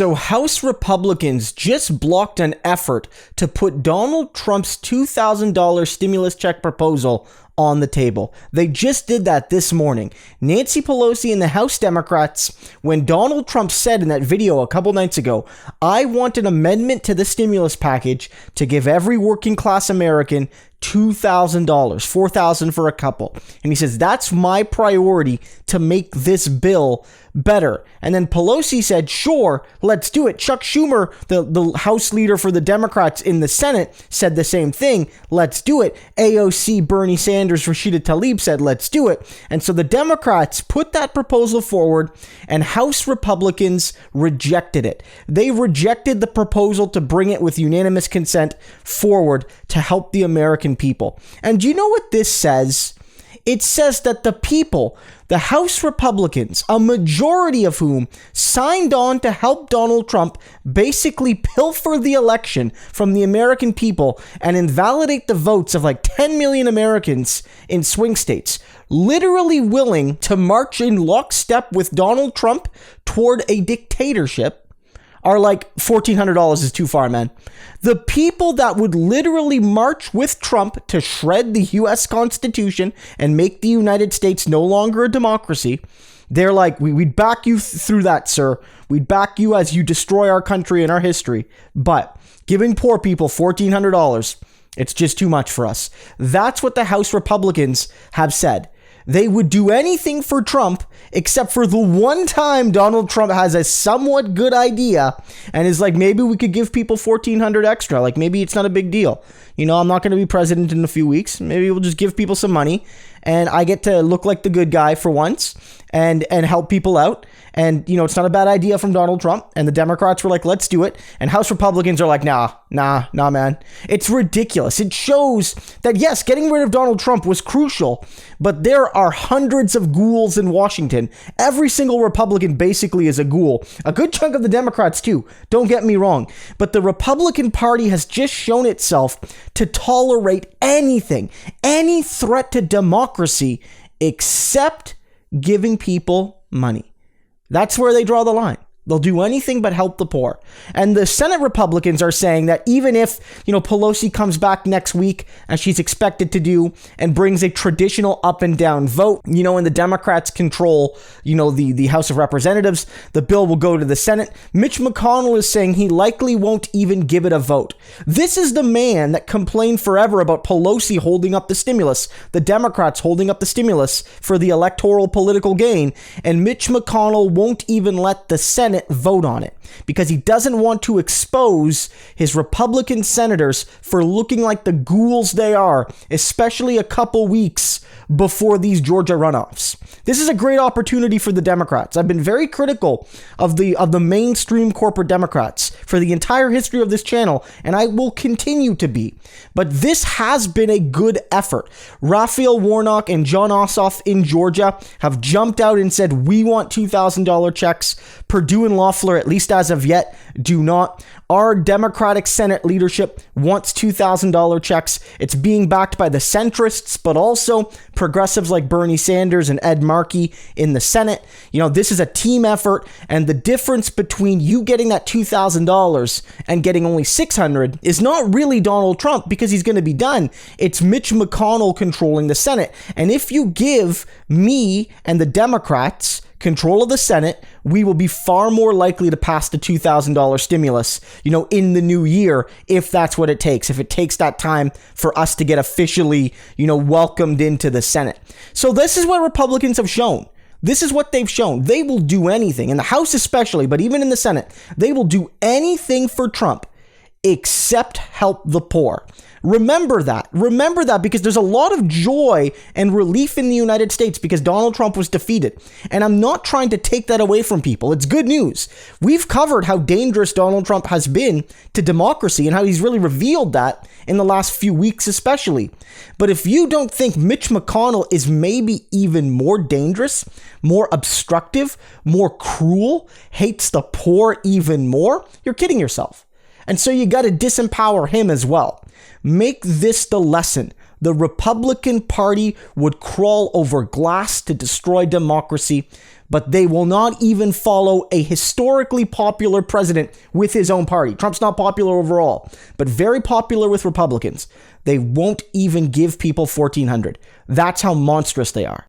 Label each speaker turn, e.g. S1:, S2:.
S1: So House Republicans just blocked an effort to put Donald Trump's $2,000 stimulus check proposal on the table. They just did that this morning. Nancy Pelosi and the House Democrats, when Donald Trump said in that video a couple nights ago, I want an amendment to the stimulus package to give every working class American $2,000, $4,000 for a couple. And he says, that's my priority to make this bill better. And then Pelosi said, sure, let's do it. Chuck Schumer, the House leader for the Democrats in the Senate, said the same thing. Let's do it. AOC, Bernie Sanders, Rashida Tlaib said, let's do it. And so the Democrats put that proposal forward and House Republicans rejected it. They rejected the proposal to bring it with unanimous consent forward to help the American people. And do you know what this says? It says that the people, the House Republicans, a majority of whom signed on to help Donald Trump basically pilfer the election from the American people and invalidate the votes of like 10 million Americans in swing states, literally willing to march in lockstep with Donald Trump toward a dictatorship, are like, $1,400 is too far, man. The people that would literally march with Trump to shred the U.S. Constitution and make the United States no longer a democracy, they're like, we'd back you through that, sir. We'd back you as you destroy our country and our history. But giving poor people $1,400, it's just too much for us. That's what the House Republicans have said. They would do anything for Trump except for the one time Donald Trump has a somewhat good idea and is like, maybe we could give people $1,400 extra. Like, maybe it's not a big deal. You know, I'm not going to be president in a few weeks. Maybe we'll just give people some money and I get to look like the good guy for once and help people out. And, you know, it's not a bad idea from Donald Trump. And the Democrats were like, let's do it. And House Republicans are like, nah, man. It's ridiculous. It shows that, yes, getting rid of Donald Trump was crucial, but there are hundreds of ghouls in Washington. Every single Republican basically is a ghoul. A good chunk of the Democrats, too. Don't get me wrong. But the Republican Party has just shown itself to tolerate anything, any threat to democracy, except giving people money. That's where they draw the line. They'll do anything but help the poor. And the Senate Republicans are saying that even if, you know, Pelosi comes back next week, as she's expected to do, and brings a traditional up and down vote, you know, and the Democrats control, you know, the House of Representatives, the bill will go to the Senate. Mitch McConnell is saying he likely won't even give it a vote. This is the man that complained forever about Pelosi holding up the stimulus, the Democrats holding up the stimulus for the electoral political gain, and Mitch McConnell won't even let the Senate vote on it because he doesn't want to expose his Republican senators for looking like the ghouls they are, especially a couple weeks before these Georgia runoffs. This is a great opportunity for the Democrats. I've been very critical of the mainstream corporate Democrats for the entire history of this channel, and I will continue to be. But this has been a good effort. Raphael Warnock and Jon Ossoff in Georgia have jumped out and said, we want $2,000 checks. Perdue and Loeffler, at least as of yet, do not. Our Democratic Senate leadership wants $2,000 checks. It's being backed by the centrists, but also progressives like Bernie Sanders and Ed Markey in the Senate. You know, this is a team effort, and the difference between you getting that $2,000 and getting only $600 is not really Donald Trump because he's going to be done. It's Mitch McConnell controlling the Senate. And if you give me and the Democrats control of the Senate, we will be far more likely to pass the $2,000 stimulus, you know, in the new year, if that's what it takes, if it takes that time for us to get officially, you know, welcomed into the Senate. So this is what Republicans have shown. This is what they've shown. They will do anything, in the House especially, but even in the Senate, they will do anything for Trump except help the poor. Remember that because there's a lot of joy and relief in the United States because Donald Trump was defeated. And I'm not trying to take that away from people. It's good news. We've covered how dangerous Donald Trump has been to democracy and how he's really revealed that in the last few weeks, especially. But if you don't think Mitch McConnell is maybe even more dangerous, more obstructive, more cruel, hates the poor even more, you're kidding yourself. And so you got to disempower him as well. Make this the lesson. The Republican Party would crawl over glass to destroy democracy, but they will not even follow a historically popular president with his own party. Trump's not popular overall, but very popular with Republicans. They won't even give people $1,400. That's how monstrous they are.